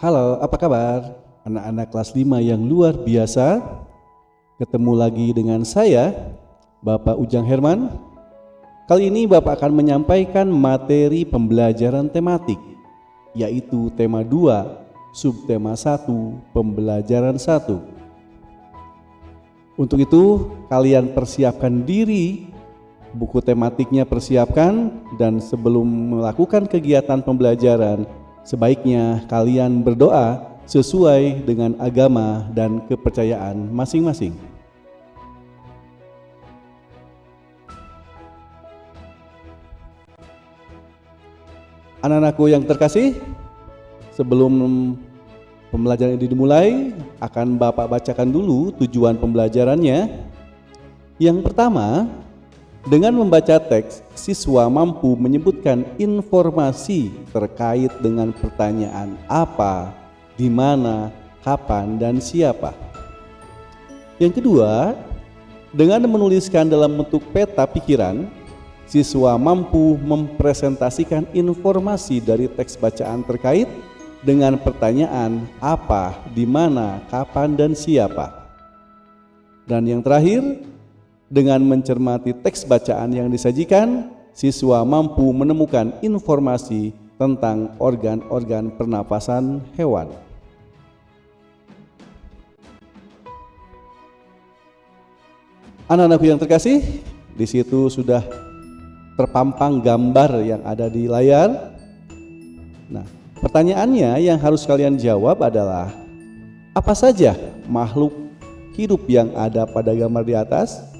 Halo, apa kabar? Anak-anak kelas 5 yang luar biasa. Ketemu lagi dengan saya, Bapak Ujang Herman. Kali ini Bapak akan menyampaikan materi pembelajaran tematik, yaitu tema 2, subtema 1, pembelajaran 1. Untuk itu, kalian persiapkan diri, buku tematiknya persiapkan, dan sebelum melakukan kegiatan pembelajaran, sebaiknya kalian berdoa sesuai dengan agama dan kepercayaan masing-masing. Anak-anakku yang terkasih, sebelum pembelajaran ini dimulai, akan Bapak bacakan dulu tujuan pembelajarannya. Yang pertama, dengan membaca teks, siswa mampu menyebutkan informasi terkait dengan pertanyaan apa, di mana, kapan, dan siapa. Yang kedua, dengan menuliskan dalam bentuk peta pikiran, siswa mampu mempresentasikan informasi dari teks bacaan terkait dengan pertanyaan apa, di mana, kapan, dan siapa. Dan yang terakhir, dengan mencermati teks bacaan yang disajikan, siswa mampu menemukan informasi tentang organ-organ pernapasan hewan. Anak-anakku yang terkasih, di situ sudah terpampang gambar yang ada di layar. Nah, pertanyaannya yang harus kalian jawab adalah, apa saja makhluk hidup yang ada pada gambar di atas?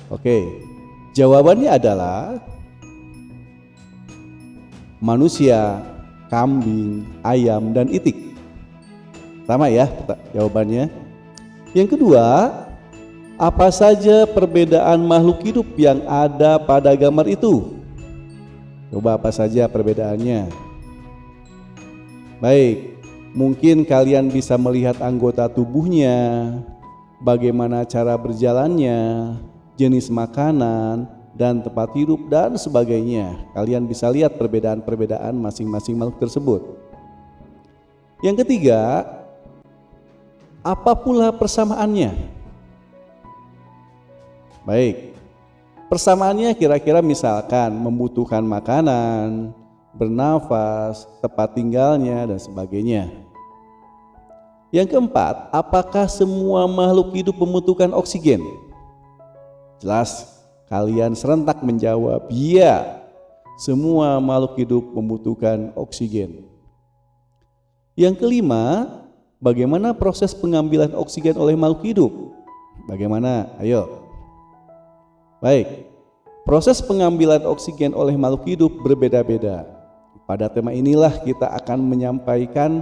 Oke, jawabannya adalah manusia, kambing, ayam, dan itik. Sama ya jawabannya. Yang kedua, apa saja perbedaan makhluk hidup yang ada pada gambar itu? Coba apa saja perbedaannya? Baik, mungkin kalian bisa melihat anggota tubuhnya, bagaimana cara berjalannya, jenis makanan, dan tempat hidup, dan sebagainya. Kalian bisa lihat perbedaan-perbedaan masing-masing makhluk tersebut. Yang ketiga, apa pula persamaannya? Baik, persamaannya kira-kira misalkan membutuhkan makanan, bernafas, tempat tinggalnya, dan sebagainya. Yang keempat, apakah semua makhluk hidup membutuhkan oksigen? Jelas, kalian serentak menjawab, iya, semua makhluk hidup membutuhkan oksigen. Yang kelima, bagaimana proses pengambilan oksigen oleh makhluk hidup? Bagaimana? Ayo. Baik, proses pengambilan oksigen oleh makhluk hidup berbeda-beda. Pada tema inilah kita akan menyampaikan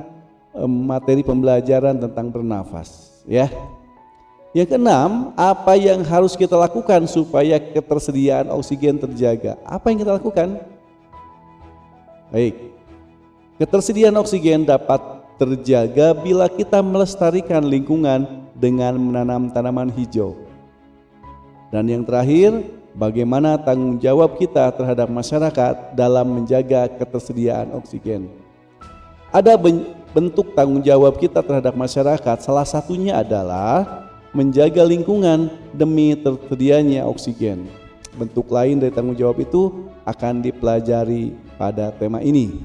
materi pembelajaran tentang bernafas, ya. Yang keenam, apa yang harus kita lakukan supaya ketersediaan oksigen terjaga? Apa yang kita lakukan? Baik, ketersediaan oksigen dapat terjaga bila kita melestarikan lingkungan dengan menanam tanaman hijau. Dan yang terakhir, bagaimana tanggung jawab kita terhadap masyarakat dalam menjaga ketersediaan oksigen? Ada bentuk tanggung jawab kita terhadap masyarakat, salah satunya adalah menjaga lingkungan demi tersedianya oksigen. Bentuk lain dari tanggung jawab itu akan dipelajari pada tema ini.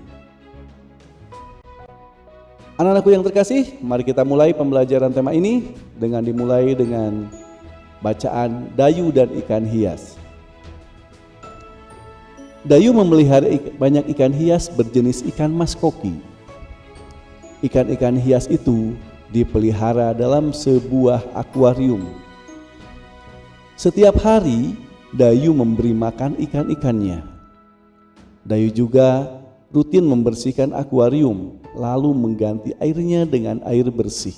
Anak-anakku yang terkasih, mari kita mulai pembelajaran tema ini dengan dimulai dengan bacaan Dayu dan ikan hias. Dayu memelihara banyak ikan hias berjenis ikan mas koki. Ikan-ikan hias itu dipelihara dalam sebuah akuarium. Setiap hari Dayu memberi makan ikan-ikannya. Dayu juga rutin membersihkan akuarium, lalu mengganti airnya dengan air bersih.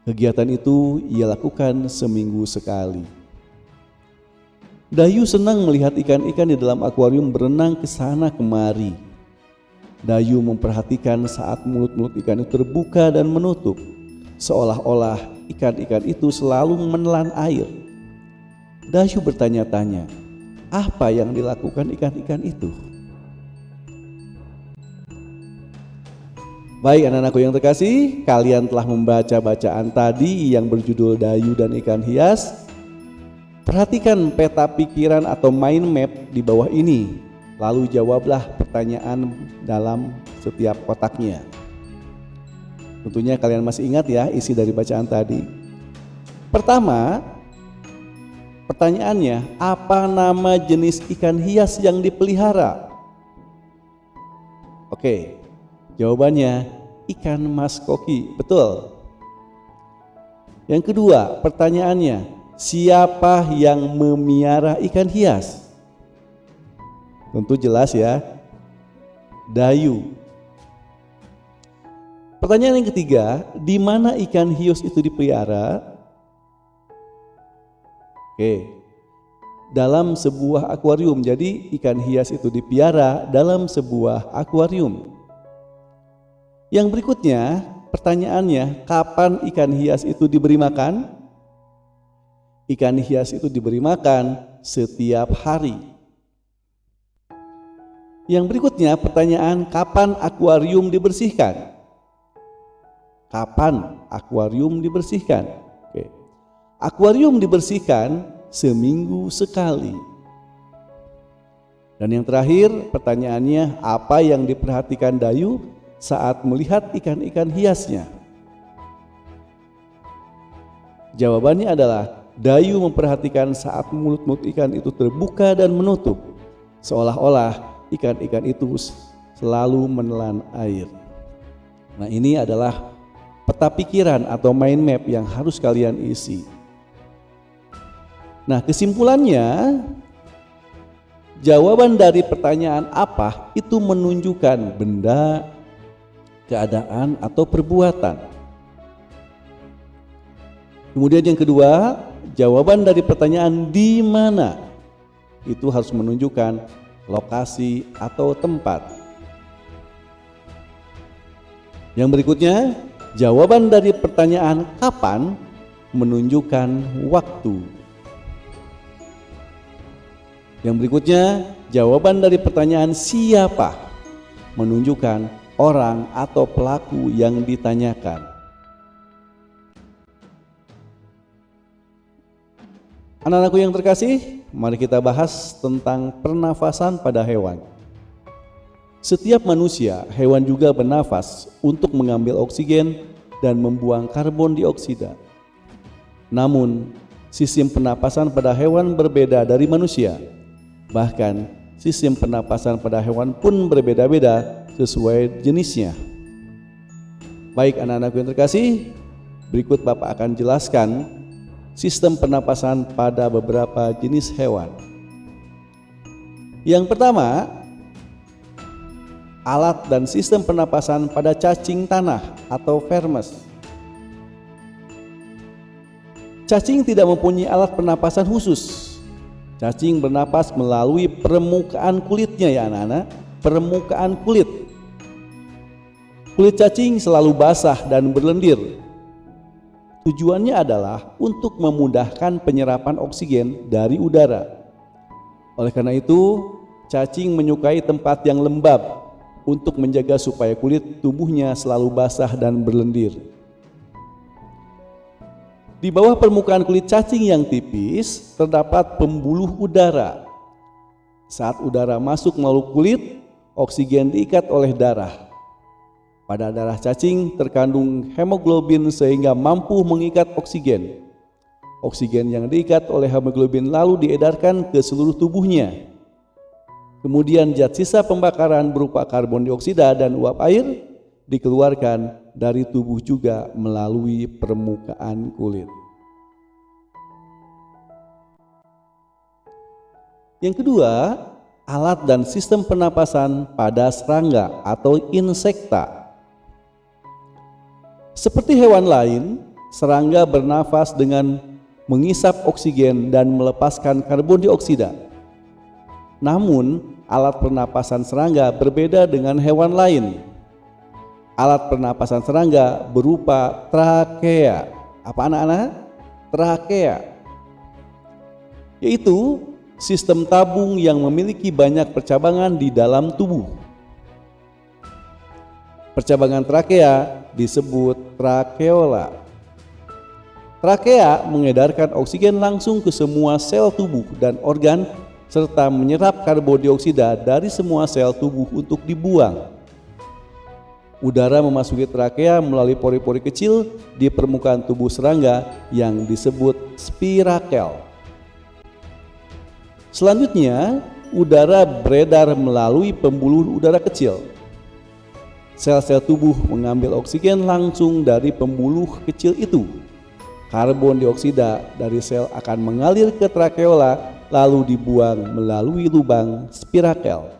Kegiatan itu ia lakukan seminggu sekali. Dayu senang melihat ikan-ikan di dalam akuarium berenang ke sana kemari. Dayu memperhatikan saat mulut-mulut ikan itu terbuka dan menutup, seolah-olah ikan-ikan itu selalu menelan air. Dayu bertanya-tanya, apa yang dilakukan ikan-ikan itu? Baik anak-anakku yang terkasih, kalian telah membaca bacaan tadi yang berjudul Dayu dan Ikan Hias. Perhatikan peta pikiran atau mind map di bawah ini, lalu jawablah pertanyaan dalam setiap kotaknya. Tentunya kalian masih ingat ya isi dari bacaan tadi. Pertama, pertanyaannya, apa nama jenis ikan hias yang dipelihara? Oke, jawabannya ikan mas koki, betul. Yang kedua, pertanyaannya, siapa yang memiara ikan hias? Tentu jelas ya, Dayu. Pertanyaan yang ketiga, di mana ikan hias itu dipelihara? Oke, dalam sebuah akuarium. Jadi ikan hias itu dipelihara dalam sebuah akuarium. Yang berikutnya, pertanyaannya, kapan ikan hias itu diberi makan? Ikan hias itu diberi makan setiap hari. Yang berikutnya, pertanyaan, kapan akuarium dibersihkan? Kapan akuarium dibersihkan? Oke. Akuarium dibersihkan seminggu sekali. Dan yang terakhir, pertanyaannya, apa yang diperhatikan Dayu saat melihat ikan-ikan hiasnya? Jawabannya adalah Dayu memperhatikan saat mulut-mulut ikan itu terbuka dan menutup, seolah-olah ikan-ikan itu selalu menelan air. Nah, ini adalah peta pikiran atau mind map yang harus kalian isi. Nah, kesimpulannya, jawaban dari pertanyaan apa itu menunjukkan benda, keadaan, atau perbuatan. Kemudian yang kedua, jawaban dari pertanyaan di mana itu harus menunjukkan lokasi atau tempat. Yang berikutnya, jawaban dari pertanyaan kapan menunjukkan waktu. Yang berikutnya, jawaban dari pertanyaan siapa menunjukkan orang atau pelaku yang ditanyakan. Anak-anakku yang terkasih, mari kita bahas tentang pernafasan pada hewan. Setiap manusia, hewan juga bernafas untuk mengambil oksigen dan membuang karbon dioksida. Namun, sistem pernapasan pada hewan berbeda dari manusia. Bahkan, sistem pernapasan pada hewan pun berbeda-beda sesuai jenisnya. Baik anak-anakku yang terkasih, berikut Bapak akan jelaskan sistem pernapasan pada beberapa jenis hewan. Yang pertama, alat dan sistem pernapasan pada cacing tanah atau vermes. Cacing tidak mempunyai alat pernapasan khusus. Cacing bernapas melalui permukaan kulitnya ya anak-anak, permukaan kulit. Kulit cacing selalu basah dan berlendir. Tujuannya adalah untuk memudahkan penyerapan oksigen dari udara. Oleh karena itu, cacing menyukai tempat yang lembab untuk menjaga supaya kulit tubuhnya selalu basah dan berlendir. Di bawah permukaan kulit cacing yang tipis terdapat pembuluh udara. Saat udara masuk melalui kulit, oksigen diikat oleh darah. Pada darah cacing terkandung hemoglobin sehingga mampu mengikat oksigen. Oksigen yang diikat oleh hemoglobin lalu diedarkan ke seluruh tubuhnya. Kemudian zat sisa pembakaran berupa karbon dioksida dan uap air dikeluarkan dari tubuh juga melalui permukaan kulit. Yang kedua, alat dan sistem pernapasan pada serangga atau insekta. Seperti hewan lain, serangga bernafas dengan mengisap oksigen dan melepaskan karbon dioksida. Namun, alat pernapasan serangga berbeda dengan hewan lain. Alat pernapasan serangga berupa trakea. Apa anak-anak? Trakea. Yaitu sistem tabung yang memiliki banyak percabangan di dalam tubuh. Percabangan trakea disebut trakeola. Trakea mengedarkan oksigen langsung ke semua sel tubuh dan organ serta menyerap karbon dioksida dari semua sel tubuh untuk dibuang. Udara memasuki trakea melalui pori-pori kecil di permukaan tubuh serangga yang disebut spirakel. Selanjutnya, udara beredar melalui pembuluh udara kecil. Sel-sel tubuh mengambil oksigen langsung dari pembuluh kecil itu. Karbon dioksida dari sel akan mengalir ke trakeola lalu dibuang melalui lubang spirakel.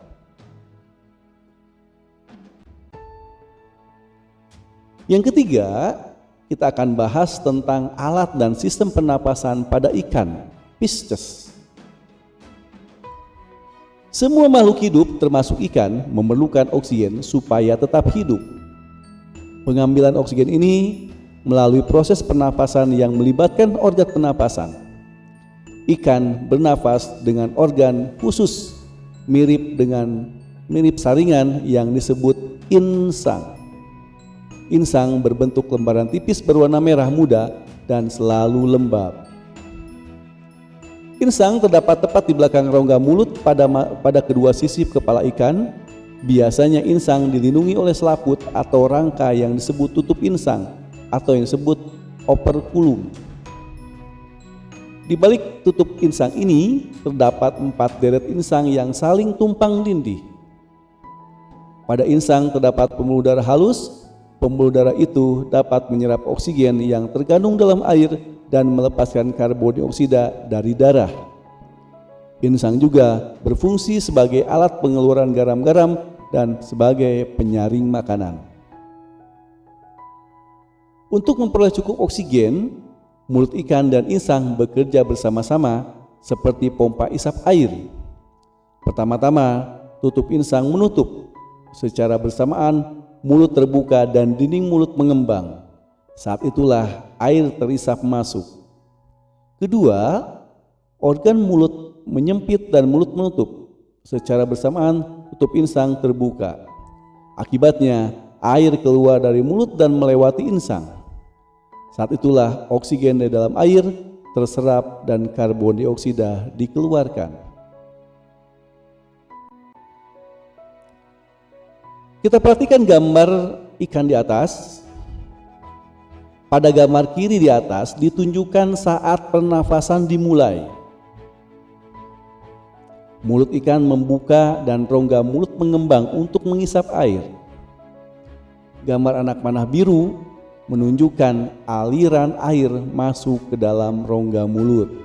Yang ketiga, kita akan bahas tentang alat dan sistem pernapasan pada ikan, Pisces. Semua makhluk hidup termasuk ikan memerlukan oksigen supaya tetap hidup. Pengambilan oksigen ini melalui proses pernapasan yang melibatkan organ pernapasan. Ikan bernafas dengan organ khusus mirip saringan yang disebut insang. Insang berbentuk lembaran tipis berwarna merah muda dan selalu lembab. Insang terdapat tepat di belakang rongga mulut pada kedua sisi kepala ikan. Biasanya insang dilindungi oleh selaput atau rangka yang disebut tutup insang atau yang disebut operculum. Di balik tutup insang ini terdapat 4 deret insang yang saling tumpang tindih. Pada insang terdapat pembuluh darah halus. Pembuluh darah itu dapat menyerap oksigen yang terkandung dalam air dan melepaskan karbon dioksida dari darah. Insang juga berfungsi sebagai alat pengeluaran garam-garam dan sebagai penyaring makanan. Untuk memperoleh cukup oksigen, mulut ikan dan insang bekerja bersama-sama seperti pompa isap air. Pertama-tama, tutup insang menutup. Secara bersamaan, mulut terbuka dan dinding mulut mengembang. Saat itulah air terisap masuk. Kedua, organ mulut menyempit dan mulut menutup. Secara bersamaan, tutup insang terbuka. Akibatnya, air keluar dari mulut dan melewati insang. Saat itulah oksigen di dalam air terserap dan karbon dioksida dikeluarkan. Kita perhatikan gambar ikan di atas. Pada gambar kiri di atas ditunjukkan saat pernafasan dimulai. Mulut ikan membuka dan rongga mulut mengembang untuk mengisap air. Gambar anak panah biru menunjukkan aliran air masuk ke dalam rongga mulut.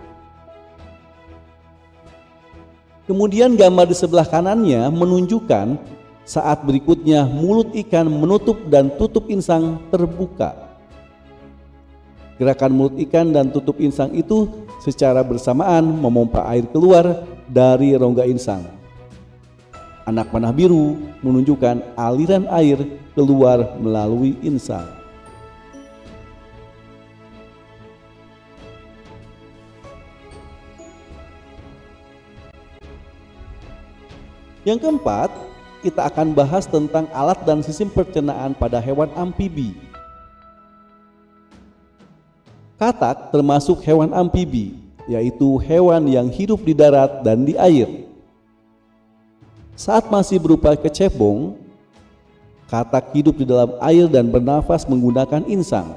Kemudian gambar di sebelah kanannya menunjukkan saat berikutnya mulut ikan menutup dan tutup insang terbuka. Gerakan mulut ikan dan tutup insang itu secara bersamaan memompa air keluar dari rongga insang. Anak panah biru menunjukkan aliran air keluar melalui insang. Yang keempat, kita akan bahas tentang alat dan sistem pencernaan pada hewan amfibi. Katak termasuk hewan amfibi, yaitu hewan yang hidup di darat dan di air. Saat masih berupa kecebong, katak hidup di dalam air dan bernafas menggunakan insang.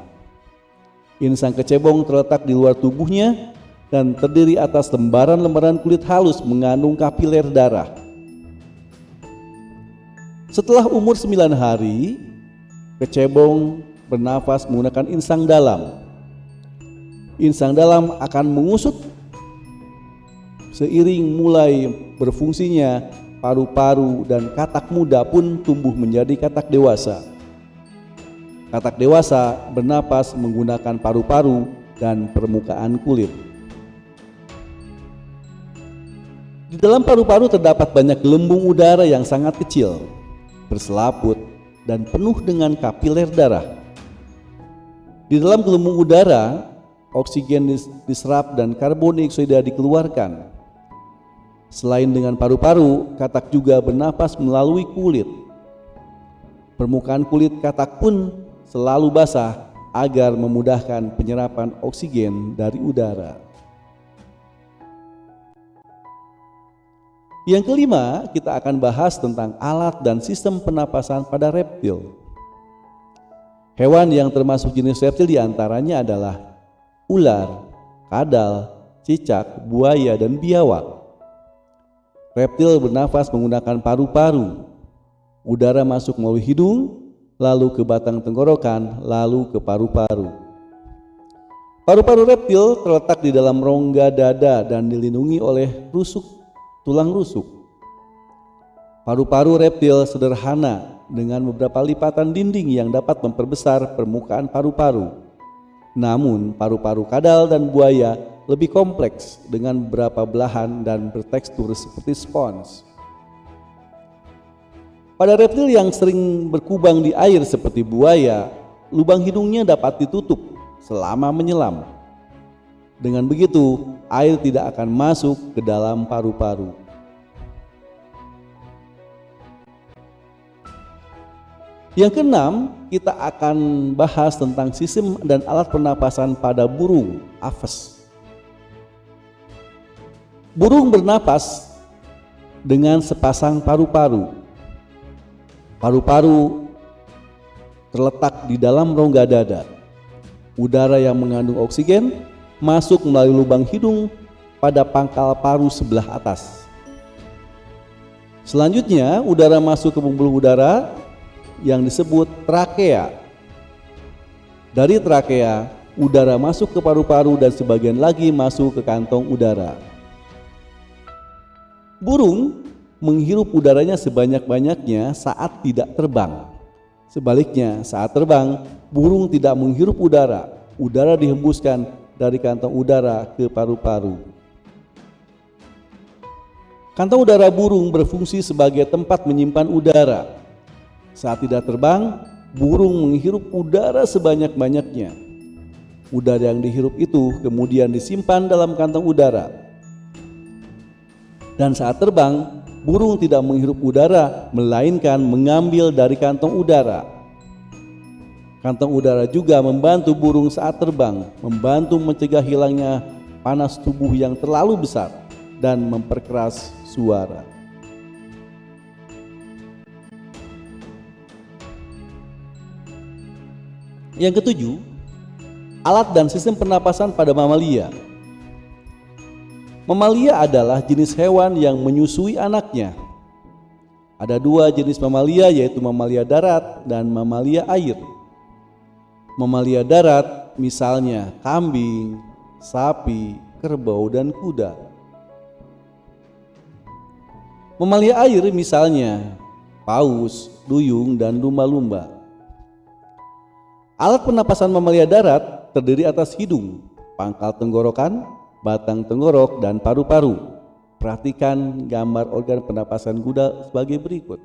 Insang kecebong terletak di luar tubuhnya dan terdiri atas lembaran-lembaran kulit halus mengandung kapiler darah. Setelah umur 9 hari, kecebong bernafas menggunakan insang dalam. Insang dalam akan mengusut seiring mulai berfungsinya paru-paru dan katak muda pun tumbuh menjadi katak dewasa. Katak dewasa bernapas menggunakan paru-paru dan permukaan kulit. Di dalam paru-paru terdapat banyak gelembung udara yang sangat kecil, berselaput dan penuh dengan kapiler darah. Di dalam gelembung udara, oksigen diserap dan karbon dioksida dikeluarkan. Selain dengan paru-paru, katak juga bernapas melalui kulit. Permukaan kulit katak pun selalu basah agar memudahkan penyerapan oksigen dari udara. Yang kelima, kita akan bahas tentang alat dan sistem pernapasan pada reptil. Hewan yang termasuk jenis reptil diantaranya adalah ular, kadal, cicak, buaya, dan biawak. Reptil bernafas menggunakan paru-paru. Udara masuk melalui hidung, lalu ke batang tenggorokan, lalu ke paru-paru. Paru-paru reptil terletak di dalam rongga dada dan dilindungi oleh tulang rusuk. Paru-paru reptil sederhana dengan beberapa lipatan dinding yang dapat memperbesar permukaan paru-paru. Namun, paru-paru kadal dan buaya lebih kompleks dengan beberapa belahan dan bertekstur seperti spons. Pada reptil yang sering berkubang di air seperti buaya, lubang hidungnya dapat ditutup selama menyelam. Dengan begitu, air tidak akan masuk ke dalam paru-paru. Yang keenam, kita akan bahas tentang sistem dan alat pernapasan pada burung, aves. Burung bernapas dengan sepasang paru-paru. Paru-paru terletak di dalam rongga dada. Udara yang mengandung oksigen masuk melalui lubang hidung pada pangkal paru sebelah atas. Selanjutnya, udara masuk ke pembuluh udara yang disebut trakea. Dari trakea, udara masuk ke paru-paru dan sebagian lagi masuk ke kantong udara. Burung menghirup udaranya sebanyak-banyaknya saat tidak terbang. Sebaliknya, saat terbang, burung tidak menghirup udara. Udara dihembuskan dari kantong udara ke paru-paru. Kantong udara burung berfungsi sebagai tempat menyimpan udara. Saat tidak terbang, burung menghirup udara sebanyak-banyaknya. Udara yang dihirup itu kemudian disimpan dalam kantong udara. Dan saat terbang, burung tidak menghirup udara, melainkan mengambil dari kantong udara. Kantong udara juga membantu burung saat terbang, membantu mencegah hilangnya panas tubuh yang terlalu besar dan memperkeras suara. Yang ketujuh, alat dan sistem pernapasan pada mamalia. Mamalia adalah jenis hewan yang menyusui anaknya. Ada dua jenis mamalia, yaitu mamalia darat dan mamalia air. Mamalia darat misalnya kambing, sapi, kerbau, dan kuda. Mamalia air misalnya paus, duyung, dan lumba-lumba. Alat pernapasan mamalia darat terdiri atas hidung, pangkal tenggorokan, batang tenggorok, dan paru-paru. Perhatikan gambar organ pernapasan kuda sebagai berikut.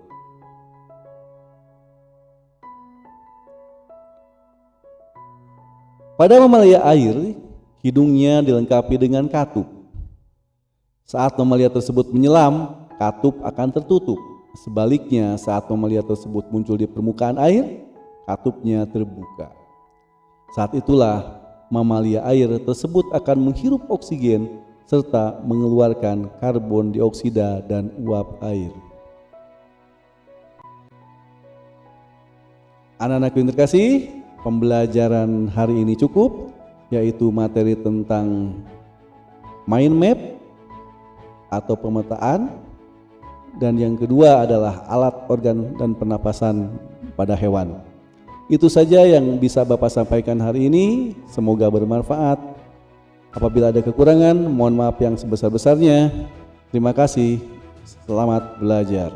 Pada mamalia air, hidungnya dilengkapi dengan katup. Saat mamalia tersebut menyelam, katup akan tertutup. Sebaliknya, saat mamalia tersebut muncul di permukaan air, katupnya terbuka. Saat itulah mamalia air tersebut akan menghirup oksigen serta mengeluarkan karbon dioksida dan uap air. Anak-anak yang terkasih, pembelajaran hari ini cukup, yaitu materi tentang mind map atau pemetaan, dan yang kedua adalah alat organ dan pernapasan pada hewan. Itu saja yang bisa Bapak sampaikan hari ini, semoga bermanfaat. Apabila ada kekurangan, mohon maaf yang sebesar-besarnya. Terima kasih, selamat belajar.